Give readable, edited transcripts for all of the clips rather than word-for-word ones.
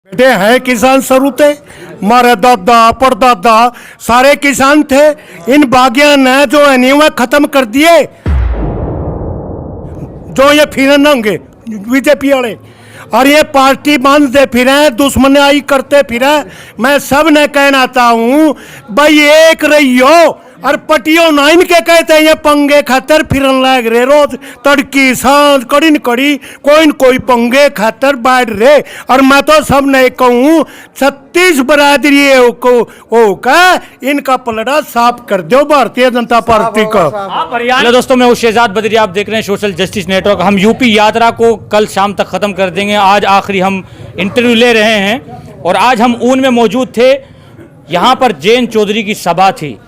बेटे है किसान शुरू थे, हमारे दादा परदादा सारे किसान थे। इन बागिया ने जो है नहीं वह खत्म कर दिए। जो ये फिर होंगे बीजेपी वाले और ये पार्टी बांधते फिरे, दुश्मनाई करते फिरे। मैं सब ने कहना चाहूँ भाई एक रहियो और पटियो ना इनके कहते हैं ये पंगे खातर फिरन लग रहे रोज तड़की सांझ कड़ी न कड़ी कोई न कोई पंगे खातर बैठ रहे। और मैं तो सब ने कहूँ 36 बरादरी को का इनका पलड़ा साफ कर दो भारतीय जनता पार्टी का। हेलो दोस्तों, मैं हूं शहजाद बदरी, आप देख रहे हैं सोशल जस्टिस नेटवर्क। हम यूपी यात्रा को कल शाम तक ख़त्म कर देंगे। आज आखिरी हम इंटरव्यू ले रहे हैं और आज हम ऊन में मौजूद थे। यहाँ पर जैन चौधरी की सभा थी।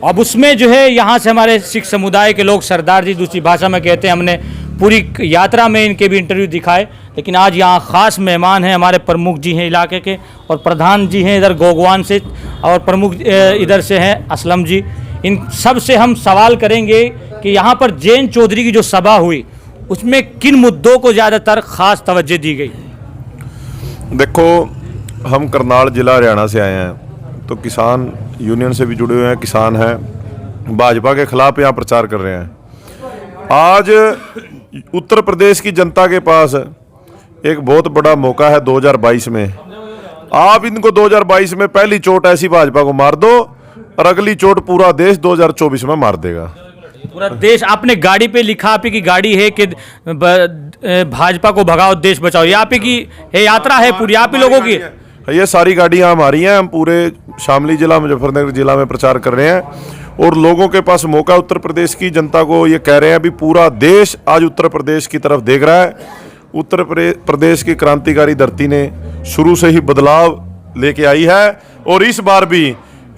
अब उसमें जो है यहाँ से हमारे सिख समुदाय के लोग सरदार जी दूसरी भाषा में कहते हैं, हमने पूरी यात्रा में इनके भी इंटरव्यू दिखाए। लेकिन आज यहाँ ख़ास मेहमान हैं, हमारे प्रमुख जी हैं इलाके के और प्रधान जी हैं इधर गोगवान से और प्रमुख इधर से हैं असलम जी। इन सब से हम सवाल करेंगे कि यहाँ पर जैन चौधरी की जो सभा हुई उसमें किन मुद्दों को ज़्यादातर ख़ास तवज्जो दी गई। देखो, हम करनाल जिला हरियाणा से आए हैं तो किसान यूनियन से भी जुड़े हुए हैं, किसान हैं, भाजपा के खिलाफ यहाँ प्रचार कर रहे हैं। आज उत्तर प्रदेश की जनता के पास एक बहुत बड़ा मौका है 2022 में। आप इनको 2022 में पहली चोट ऐसी भाजपा को मार दो और अगली चोट पूरा देश 2024 में मार देगा। पूरा देश। आपने गाड़ी पे लिखा, आप ही की गाड़ी है कि भाजपा को भगाओ देश बचाओ, ये आप ही की यात्रा है पूरी, आप ही लोगों की। ये सारी गाड़ियाँ हमारी हैं। हम पूरे शामली जिला मुजफ्फरनगर जिला में प्रचार कर रहे हैं और लोगों के पास मौका, उत्तर प्रदेश की जनता को ये कह रहे हैं अभी पूरा देश आज उत्तर प्रदेश की तरफ देख रहा है। उत्तर प्रदेश की क्रांतिकारी धरती ने शुरू से ही बदलाव लेके आई है और इस बार भी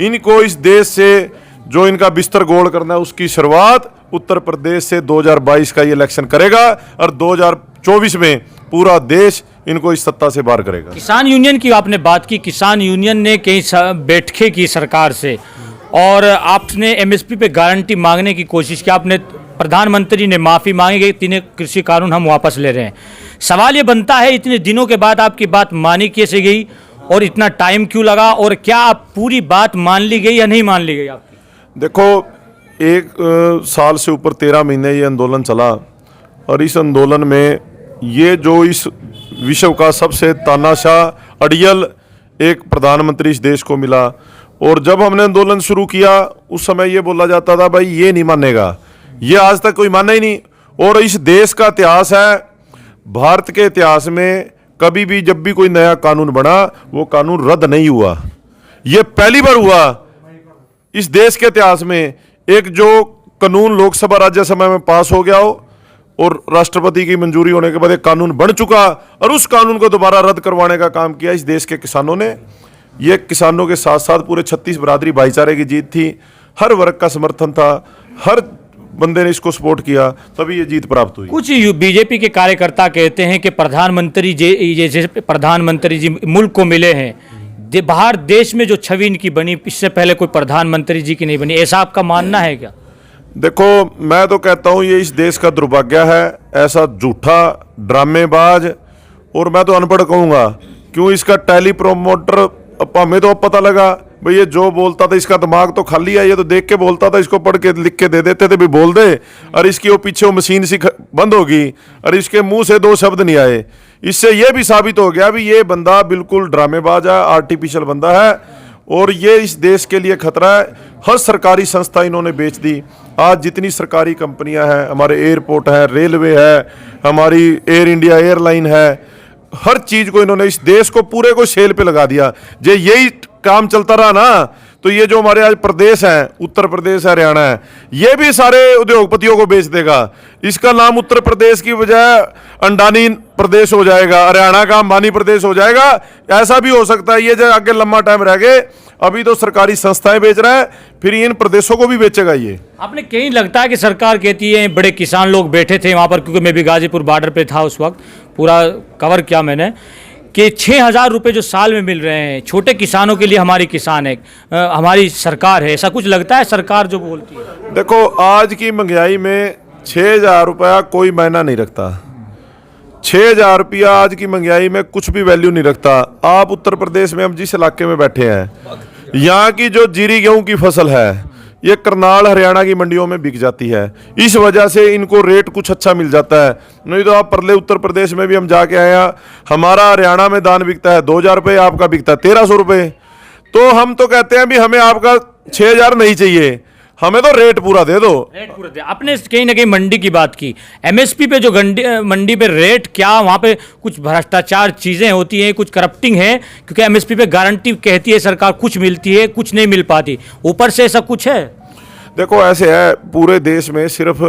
इनको इस देश से जो इनका बिस्तर गोल करना है उसकी शुरुआत उत्तर प्रदेश से 2022 का ये इलेक्शन करेगा और 2024 में पूरा देश इनको इस सत्ता से बाहर करेगा। किसान यूनियन की आपने बात की, किसान यूनियन ने कई बैठकें की सरकार से और आपने एमएसपी पे गारंटी मांगने की कोशिश की। आपने प्रधानमंत्री ने माफ़ी मांगी गई, 3 कृषि कानून हम वापस ले रहे हैं। सवाल ये बनता है इतने दिनों के बाद आपकी बात मानी कैसे गई और इतना टाइम क्यों लगा, और क्या आप पूरी बात मान ली गई या नहीं मान ली गई आपकी? देखो, 1 साल से ऊपर 13 महीने ये आंदोलन चला और इस आंदोलन में ये जो इस विश्व का सबसे तानाशाह अड़ियल एक प्रधानमंत्री इस देश को मिला और जब हमने आंदोलन शुरू किया उस समय ये बोला जाता था भाई ये नहीं मानेगा, ये आज तक कोई माना ही नहीं। और इस देश का इतिहास है, भारत के इतिहास में कभी भी जब भी कोई नया कानून बना वो कानून रद्द नहीं हुआ। ये पहली बार हुआ इस देश के इतिहास में एक जो कानून लोकसभा राज्यसभा में पास हो गया हो और राष्ट्रपति की मंजूरी होने के बाद एक कानून बन चुका और उस कानून को दोबारा रद्द करवाने का काम किया इस देश के किसानों ने। ये किसानों के साथ साथ पूरे 36 बरादरी भाईचारे की जीत थी। हर वर्ग का समर्थन था, हर बंदे ने इसको सपोर्ट किया, तभी ये जीत प्राप्त हुई। कुछ बीजेपी के कार्यकर्ता कहते हैं कि प्रधानमंत्री जैसे प्रधानमंत्री जी मुल्क को मिले हैं, बाहर देश में जो छवि इनकी बनी इससे पहले कोई प्रधानमंत्री जी की नहीं बनी, ऐसा आपका मानना है क्या? देखो, मैं तो कहता हूँ ये इस देश का दुर्भाग्य है, ऐसा झूठा ड्रामेबाज, और मैं तो अनपढ़ कहूँगा क्यों इसका टेली प्रोमोटर हमें तो अब पता लगा भाई ये जो बोलता था इसका दिमाग तो खाली है, ये तो देख के बोलता था, इसको पढ़ के लिख के दे देते थे भी बोल दे और इसकी वो पीछे वो मशीन सी बंद होगी और इसके मुंह से 2 शब्द नहीं आए। इससे ये भी साबित हो गया भी ये बंदा बिल्कुल ड्रामेबाज है, आर्टिफिशियल बंदा है और ये इस देश के लिए खतरा है। हर सरकारी संस्था इन्होंने बेच दी। आज जितनी सरकारी कंपनियां हैं, हमारे एयरपोर्ट है, रेलवे है, हमारी एयर इंडिया एयरलाइन है, हर चीज़ को इन्होंने इस देश को पूरे को सेल पे लगा दिया। जे यही काम चलता रहा ना तो ये जो हमारे आज प्रदेश हैं, उत्तर प्रदेश है, हरियाणा है, ये भी सारे उद्योगपतियों को बेच देगा। इसका नाम उत्तर प्रदेश की बजाय अंडानी प्रदेश हो जाएगा, हरियाणा का अंबानी प्रदेश हो जाएगा। ऐसा भी हो सकता है, ये जो आगे लंबा टाइम रह गए। अभी तो सरकारी संस्थाएं बेच रहा है, फिर इन प्रदेशों को भी बेचेगा ये। आपने कहीं लगता है कि सरकार कहती है, बड़े किसान लोग बैठे थे वहाँ पर, क्योंकि मैं भी गाजीपुर बॉर्डर पे था उस वक्त, पूरा कवर किया मैंने, कि 6,000 रुपये जो साल में मिल रहे हैं छोटे किसानों के लिए, हमारी किसान है, हमारी सरकार है, ऐसा कुछ लगता है सरकार जो बोलती है? देखो, आज की महंगाई में 6,000 रुपया कोई मायना नहीं रखता। 6,000 रुपया आज की महंगाई में कुछ भी वैल्यू नहीं रखता। आप उत्तर प्रदेश में, हम जिस इलाके में बैठे हैं, यहाँ की जो जीरी गेहूं की फसल है ये करनाल हरियाणा की मंडियों में बिक जाती है। इस वजह से इनको रेट कुछ अच्छा मिल जाता है। नहीं तो आप परले उत्तर प्रदेश में भी हम जाके आए हैं, हमारा हरियाणा में दान बिकता है 2,000 रुपये, आपका बिकता है 1,300 रुपये। तो हम तो कहते हैं भी हमें आपका 6,000 नहीं चाहिए, हमें तो रेट पूरा दे दो। रेट पूरा दे। आपने कहीं ना कहीं मंडी की बात की, एमएसपी पे जो मंडी पे रेट, क्या वहाँ पे कुछ भ्रष्टाचार चीज़ें होती हैं, कुछ करप्टिंग है? क्योंकि एमएसपी पे गारंटी कहती है सरकार, कुछ मिलती है, कुछ नहीं मिल पाती, ऊपर से ऐसा कुछ है? देखो ऐसे है, पूरे देश में सिर्फ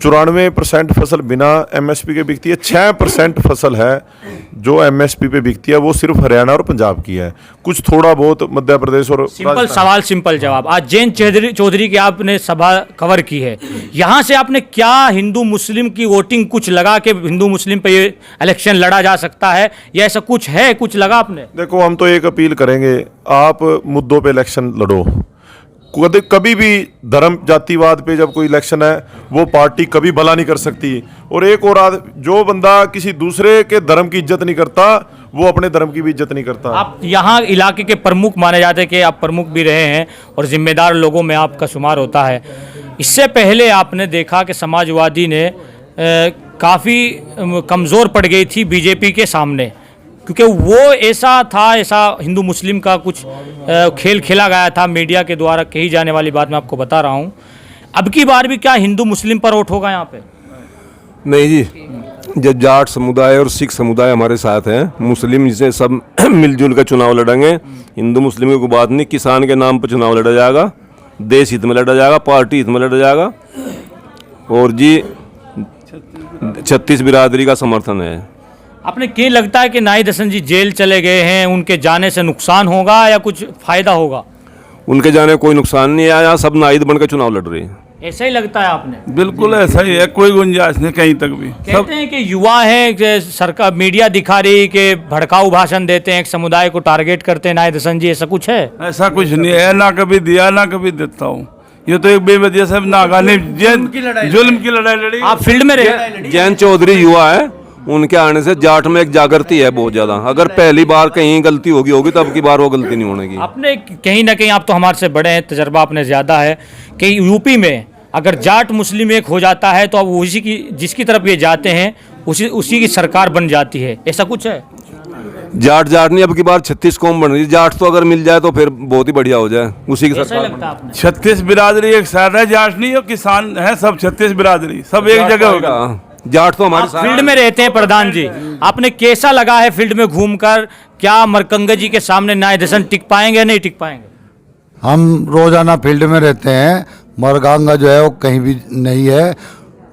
94% फसल बिना एमएसपी के बिकती है। 6% फसल है जो एमएसपी पे बिकती है, वो सिर्फ हरियाणा और पंजाब की है। कुछ थोड़ा बहुत मध्य प्रदेश और सिंपल सवाल सिंपल जवाब। आज जयंत चौधरी की आपने सभा कवर की है, यहाँ से आपने क्या हिंदू मुस्लिम की वोटिंग कुछ लगा के हिंदू मुस्लिम पे ये इलेक्शन लड़ा जा सकता है, या ऐसा कुछ है, कुछ लगा आपने? देखो हम तो एक अपील करेंगे, आप मुद्दों पे इलेक्शन लड़ो। कभी भी धर्म जातिवाद पे जब कोई इलेक्शन है, वो पार्टी कभी भला नहीं कर सकती। और एक और जो बंदा किसी दूसरे के धर्म की इज्जत नहीं करता, वो अपने धर्म की भी इज्जत नहीं करता। आप यहाँ इलाके के प्रमुख माने जाते हैं, कि आप प्रमुख भी रहे हैं और जिम्मेदार लोगों में आपका शुमार होता है। इससे पहले आपने देखा कि समाजवादी ने काफ़ी कमज़ोर पड़ गई थी बीजेपी के सामने, क्योंकि वो ऐसा हिंदू मुस्लिम का कुछ खेल खेला गया था मीडिया के द्वारा कही जाने वाली बात मैं आपको बता रहा हूँ। अब की बार भी क्या हिंदू मुस्लिम पर वोट होगा यहाँ पे? नहीं जी, जब जाट समुदाय और सिख समुदाय हमारे साथ हैं, मुस्लिम जिसे सब मिलजुल कर चुनाव लड़ेंगे। हिंदू मुस्लिम की कोई बात नहीं, किसान के नाम पर चुनाव लड़ा जाएगा, देश हित में लड़ा जाएगा, पार्टी हित में लड़ा जाएगा। और जी 36 बिरादरी का समर्थन है। आपने क्या लगता है कि नाहिद हसन जी जेल चले गए हैं, उनके जाने से नुकसान होगा या कुछ फायदा होगा? उनके जाने कोई नुकसान नहीं आया, यहाँ सब नाहिद बनकर चुनाव लड़ रहे हैं। ऐसा ही लगता है आपने? बिल्कुल ऐसा ही है, कोई गुंजाइश नहीं कहीं तक भी। कहते हैं कि युवा है कि सरकार मीडिया दिखा रही कि भड़काऊ भाषण देते हैं, एक समुदाय को टारगेट करते हैं नाहिद हसन जी, ऐसा कुछ है? ऐसा कुछ नहीं है, ना कभी दिया ना कभी देता हूँ। ये तो एक बेवजह से नागा ने जुल्म की लड़ाई लड़ी। आप फील्ड में रहे? जयंत चौधरी युवा है, उनके आने से जाट में एक जागृति है बहुत ज्यादा। अगर पहली बार कहीं गलती होगी तो अब की बार वो गलती नहीं होने की। आपने कहीं ना कहीं, आप तो हमारे से बड़े हैं, तजर्बा आपने ज्यादा है, कि यूपी में अगर जाट मुस्लिम एक हो जाता है तो अब उसी की, जिसकी तरफ ये जाते हैं उसी की सरकार बन जाती है, ऐसा कुछ है? जाट नहीं, अब की बार 36 कौम बन रही है। जाट तो अगर मिल जाए तो फिर बहुत ही बढ़िया हो जाए, उसी की सरकार। लगता आपने? 36 बिरादरी एक साथ है, जाट नहीं, और किसान है, सब 36 बिरादरी सब एक जगह होगा। जाट तो हमारे साथ फील्ड में रहते हैं प्रधान जी, आपने कैसा लगा है फील्ड में घूमकर? क्या मरकंगा जी के सामने नाहिद हसन टिक पाएंगे, नहीं टिक पाएंगे? हम रोजाना फील्ड में रहते हैं, मरकंगा जो है वो कहीं भी नहीं है।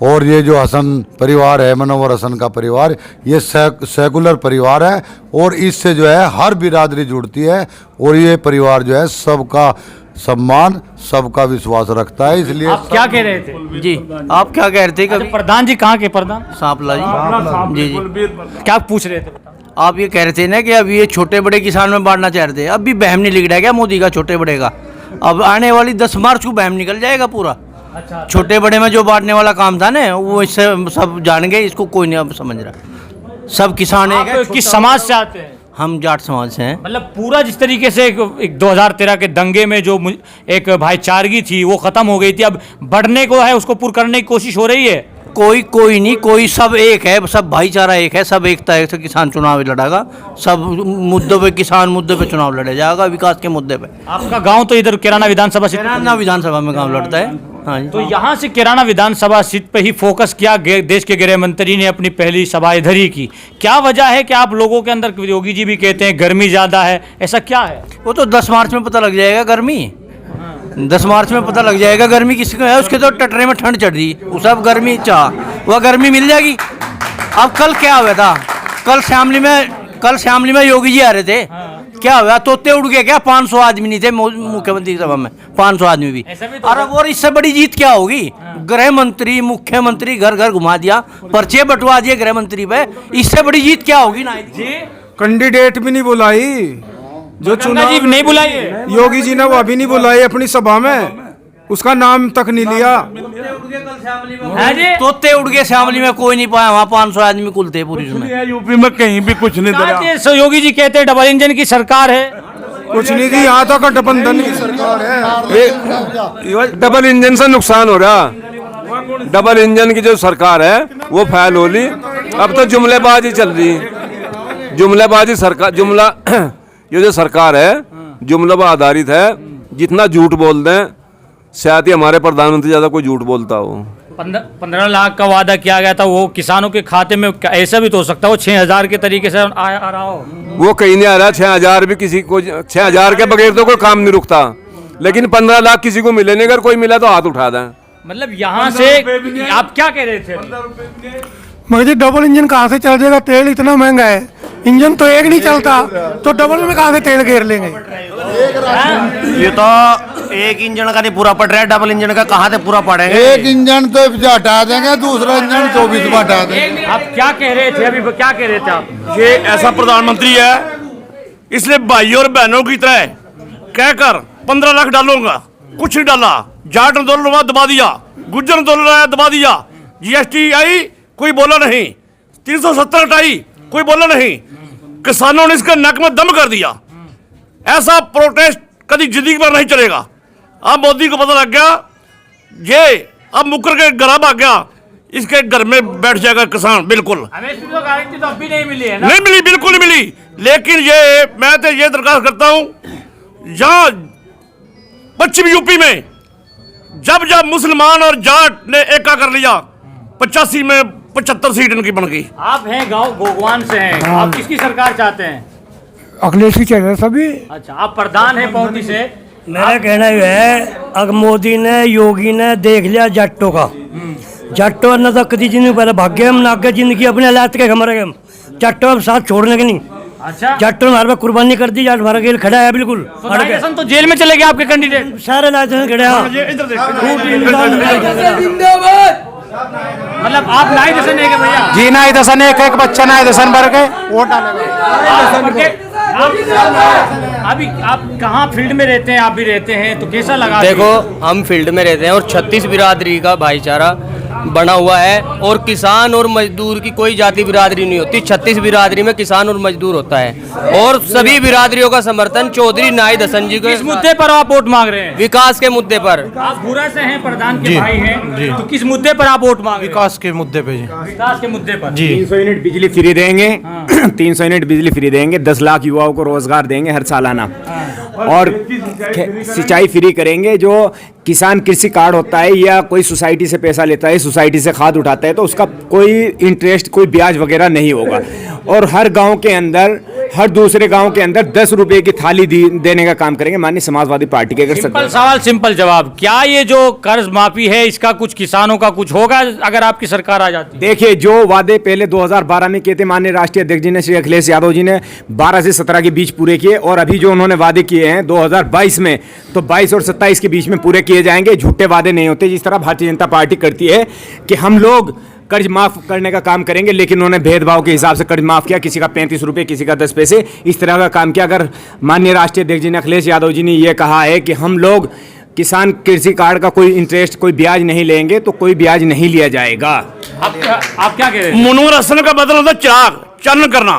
और ये जो हसन परिवार है, मनोवर हसन का परिवार, ये सेकुलर परिवार है और इससे जो है हर बिरादरी जुड़ती है। और ये परिवार जो है सबका सम्मान, सबका विश्वास रखता है। इसलिए आप क्या कह रहे थे जी? आप क्या कह रहे थे? कभी प्रधान जी कहाँ के प्रधान? सांपला जी। जी क्या पूछ रहे थे? आप ये कह रहे थे ना कि अब ये छोटे बड़े किसान में बांटना चाह रहे थे। अब भी बहम नहीं लिख रहा है क्या मोदी का छोटे बड़े का? अब आने वाली 10 मार्च को बहम निकल जाएगा पूरा। अच्छा, छोटे बड़े में जो बांटने वाला काम था ना, वो इससे सब जान गए, इसको कोई नहीं अब समझ रहा। सब किसान आप है। किस समाज से आते हैं? हम जाट समाज से हैं। मतलब पूरा जिस तरीके से एक 2013 के दंगे में जो एक भाईचारगी थी वो खत्म हो गई थी, अब बढ़ने को है, उसको पूरा करने की कोशिश हो रही है। कोई नहीं, कोई सब एक है, सब भाईचारा एक है, सब एकता है। किसान चुनाव लड़ेगा, सब मुद्दों पे, किसान मुद्दे पे चुनाव लड़े जाएगा, विकास के मुद्दे पे। आपका गांव तो इधर किराना विधानसभा सीट, किराना विधानसभा में गाँव लड़ता है। हाँ जी। तो यहाँ से किराना विधानसभा सीट पे ही फोकस किया। देश के गृह मंत्री ने अपनी पहली सभा इधर ही की। क्या वजह है कि आप लोगों के अंदर, योगी जी भी कहते हैं गर्मी ज़्यादा है, ऐसा क्या है? वो तो 10 मार्च में पता लग जाएगा गर्मी। 10 मार्च में पता लग जाएगा गर्मी किसको है। उसके तो टटरे में ठंड चढ़ रही, वो सब गर्मी चाह, वह गर्मी मिल जाएगी। अब कल क्या हुआ था? कल श्यामली में योगी जी आ रहे थे। क्या हुआ? तोते उड़ गए क्या? 500 आदमी नहीं थे मुख्यमंत्री सभा में, 500 आदमी भी। और इससे बड़ी जीत क्या होगी? गृह मंत्री, मुख्यमंत्री घर घर घुमा दिया, पर्चे बंटवा दिए गृह मंत्री पे। इससे बड़ी जीत क्या होगी? नायक जी कैंडिडेट भी नहीं बुलाई, जो चुनाव नहीं बुलाई है योगी जी ने, वो अभी नहीं बुलाई अपनी सभा में। उसका नाम तक नहीं लिया। है जी? तोते उड़ गए श्यामली में, कोई नहीं पाया वहाँ, 500 आदमी कुलते पूरी में। यूपी में कहीं भी कुछ नहीं दरा। आज योगी जी कहते हैं डबल इंजन की सरकार है। कुछ नहीं जी, यहाँ तो गठबंधन की सरकार है। डबल इंजन से नुकसान हो रहा। डबल इंजन की जो सरकार है वो फैल हो ली। अब तो जुमलेबाजी चल रही, जुमलेबाजी सरकार, जुमला ये जो सरकार है जुमला पर आधारित है। जितना झूठ बोल दें, शायद ही हमारे प्रधानमंत्री ज्यादा कोई झूठ बोलता हो। 15 लाख का वादा किया गया था, वो किसानों के खाते में ऐसा भी तो हो सकता है वो 6,000 के तरीके से आ रहा हो। वो कहीं नहीं आ रहा। 6,000 भी किसी को, 6,000 के बगैर तो कोई काम नहीं रुकता। लेकिन 15 लाख किसी को मिले नहीं, अगर कोई मिला तो हाथ उठा दें। मतलब यहाँ से आप क्या कह रहे थे? मगर जी डबल इंजन कहाँ से चल जाएगा? तेल इतना महंगा है, इंजन तो एक नहीं चलता, तो डबल में कहाँ से तेल घेर लेंगे? ये तो एक इंजन का नहीं पूरा पड़ रहा है, डबल इंजन का कहाँ से पूरा पड़ेगा? एक इंजन तो हटा देंगे, दूसरा इंजन 24 में हटा देंगे। आप क्या कह रहे थे अभी? क्या कह रहे थे आप? ये ऐसा प्रधानमंत्री है, इसलिए भाइयों और बहनों की तरह कहकर 15 लाख डालूंगा, कुछ नहीं डाला। जाट आंदोलन हुआ, दबा दिया। गुज्जर आंदोलन आया, दबा दिया। जीएसटी आई, कोई बोला नहीं। 370 हटाई, कोई बोला नहीं। किसानों ने इसके नक में दम कर दिया। ऐसा प्रोटेस्ट कभी जिंदगी पर नहीं चलेगा। अब मोदी को पता लग गया, ये अब मुकर के घर भाग गया, इसके घर में बैठ जाएगा किसान। बिल्कुल हमें इसकी तो गारंटी तो अभी नहीं मिली है ना? नहीं मिली, बिल्कुल नहीं मिली। लेकिन ये मैं तो ये दरखास्त करता हूं, यहाँ पश्चिम यूपी में जब जब मुसलमान और जाट ने एका कर लिया, 85 में 75 सीट इनकी बन गई। आप हैं गांव गोगवान से हैं, आप किसकी सरकार चाहते हैं? अखिलेश ही चाहिए सभी। अच्छा, आप प्रधान हैं पौंटी से। मेरा कहना यह है, अगर मोदी ने योगी ने देख लिया जट्टों का, जट्टों न तो कभी जिंदगी पहले भाग्य हम ना जिंदगी अपने हालात के हमारे जट्टों अब साथ छोड़ने के नहीं। अच्छा, जट्टों ने हमारे पे कुर्बानी कर दी, जाट हमारा गेल खड़ा है बिल्कुल। लाइसेंस तो जेल में चले गए आपके कैंडिडेट। सारे लाइसेंस खड़े हैं। मतलब आप नाई दसन है भैया? जी नाई दसन, एक बच्चा नाई दसन भर के वोट डालेगा। अभी आप कहाँ फील्ड में रहते हैं? आप भी रहते हैं तो कैसा लगा? देखो, हम फील्ड में रहते हैं और 36 बिरादरी का भाईचारा बना हुआ है, और किसान और मजदूर की कोई जाति बिरादरी नहीं होती। 36 बिरादरी में किसान और मजदूर होता है, और सभी बिरादरियों का समर्थन चौधरी नाई दसन जी को। किस मुद्दे पर आप वोट मांग रहे हैं? विकास के मुद्दे पर। आप भूरा से हैं, प्रधान के भाई हैं, तो किस मुद्दे पर आप वोट मांग रहे हैं? विकास के मुद्दे पे जी। विकास के मुद्दे पर। 300 यूनिट बिजली फ्री देंगे। 300 यूनिट बिजली फ्री देंगे, 10 लाख युवाओं को रोजगार देंगे हर सालाना, और सिंचाई फ्री करेंगे। जो किसान कृषि कार्ड होता है या कोई सोसाइटी से पैसा लेता है, सोसाइटी से खाद उठाता है, तो उसका कोई इंटरेस्ट, कोई ब्याज वगैरह नहीं होगा। और हर गांव के अंदर, हर दूसरे गांव के अंदर 10 रुपए की थाली देने का काम करेंगे माननीय समाजवादी पार्टी के। अगर सिंपल सवाल, सिंपल जवाब। क्या ये जो कर्ज माफी है इसका कुछ किसानों का कुछ होगा अगर आपकी सरकार आ जाती है? देखिए, जो वादे पहले 2012 में किए थे माननीय राष्ट्रीय अध्यक्ष जी ने, श्री अखिलेश यादव जी ने 12 से 17 के बीच पूरे किए, और अभी जो उन्होंने वादे किए हैं 2022 में, तो 22 और 27 के बीच में पूरे किए जाएंगे। झूठे वादे नहीं होते, जिस तरह भारतीय जनता पार्टी करती है कि हम लोग कर्ज माफ करने का काम करेंगे, लेकिन उन्होंने भेदभाव के हिसाब से कर्ज माफ किया। किसी का 35 रुपए, किसी का 10 पैसे, इस तरह का काम किया। अगर माननीय राष्ट्रीय अध्यक्ष जी ने, अखिलेश यादव जी ने यह कहा है कि हम लोग किसान कृषि कार्ड का कोई इंटरेस्ट, कोई ब्याज नहीं लेंगे, तो कोई ब्याज नहीं लिया जाएगा। आप क्या कह रहे हैं? मुनवर हसन का मतलब होता है चिराग चानन करना।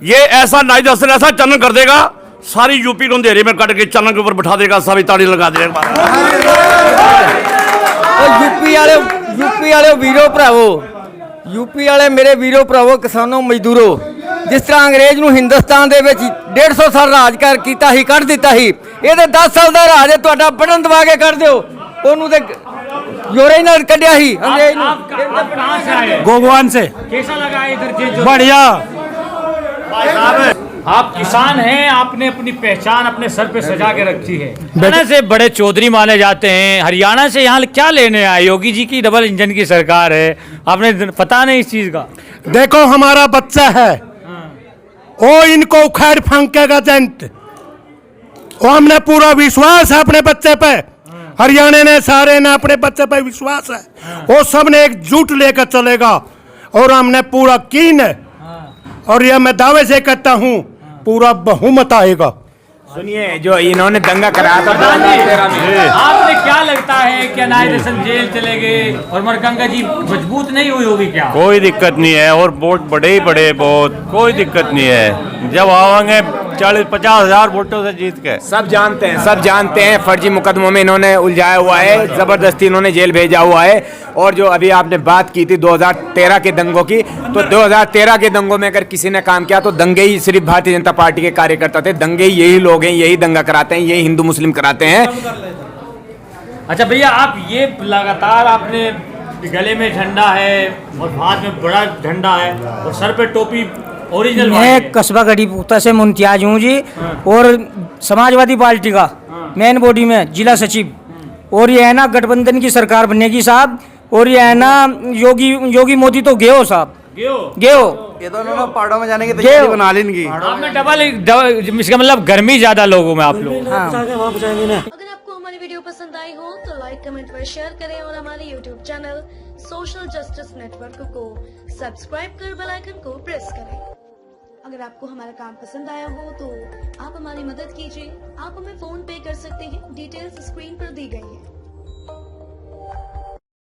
ये ऐसा नाइद हसन ऐसा चानन कर देगा, सारी यूपी को अंधेरे में काट के चानन के ऊपर बैठा देगा, सभी ताड़ी लगा देगा। यूपी वाले वीरो भरावो, यूपी वाले मेरे वीरो भरावो, किसानों मजदूरों, जिस तरह अंग्रेज ਨੂੰ ਹਿੰਦੁਸਤਾਨ ਦੇ ਵਿੱਚ 150 ਸਾਲ ਰਾਜ ਕਰ ਕੀਤਾ ਹੀ, ਕੱਢ ਦਿੱਤਾ ਸੀ, ਇਹਦੇ 10 ਸਾਲ ਦਾ ਰਾਜ ਹੈ ਤੁਹਾਡਾ, ਬਟਨ ਦਬਾ ਕੇ ਕੱਢ ਦਿਓ ਉਹਨੂੰ। ਤੇ ਯੋਰੇ ਨਾਲ ਕੱਢਿਆ ਸੀ ਅੰਗਰੇਜ਼ ਨੂੰ। आप कहाँ से आए? गोगवान से। कैसा लगा इधर? बढ़िया। आप किसान हैं, आपने अपनी पहचान अपने सर पे सजा के रखी है। हरियाणा से बड़े चौधरी माने जाते हैं, हरियाणा से यहाँ क्या लेने आए? योगी जी की डबल इंजन की सरकार है, आपने पता नहीं इस चीज का? देखो, हमारा बच्चा है, वो इनको उखाड़ फेंकेगा जंत। वो हमने पूरा विश्वास है अपने बच्चे पे। हरियाणा ने सारे ने अपने बच्चे पे विश्वास है, वो सब ने एकजुट लेकर चलेगा, और हमने पूरा कीन है। और यह मैं दावे से कहता हूँ, पूरा बहुमत आएगा। सुनिए जो इन्होंने दंगा कराया था प्रधान जी, आपने क्या लगता है कि अनायत हसन जेल चले गए और मरगंगा जी मजबूत नहीं हुई होगी क्या? कोई दिक्कत नहीं है, और वोट बड़े ही बड़े, बहुत कोई दिक्कत नहीं है। जब आवांगे 40-50 हजार वोटों से जीत के। सब जानते हैं फर्जी मुकदमों में इन्होंने उलझाया हुआ है, जबरदस्ती इन्होंने जेल भेजा हुआ है। और जो अभी आपने बात की थी 2013 के दंगों की, तो 2013 के दंगों में अगर किसी ने काम किया तो दंगे ही सिर्फ भारतीय जनता पार्टी के कार्यकर्ता थे। दंगे ही यही लोग हैं, यही दंगा कराते हैं, यही हिंदू मुस्लिम कराते हैं। अच्छा भैया, आप ये लगातार आपने गले में झंडा है और हाथ में बड़ा झंडा है और सर पे टोपी ओरिजिनल। मैं कस्बा गढ़ीपुता से मुमताज हूँ जी, और समाजवादी पार्टी का मेन बॉडी में जिला सचिव। और ये है ना गठबंधन की सरकार बनेगी साहब, और ये है ना योगी मोदी तो गयो साहब, गयो। ये तो उन्होंने पहाड़ों में जाने की तैयारी बना ली इनकी। आपने डबल, इसका मतलब गर्मी ज्यादा लोगों में आप लोग। अगर आपको हमारी वीडियो पसंद आई हो तो लाइक, कमेंट व शेयर करें, और हमारे YouTube channel social justice network को सब्सक्राइब कर बेल आइकन को प्रेस करें। अगर आपको हमारा काम पसंद आया हो तो आप हमारी मदद कीजिए। आप हमें फोन पे कर सकते हैं, डिटेल्स स्क्रीन पर दी गई है।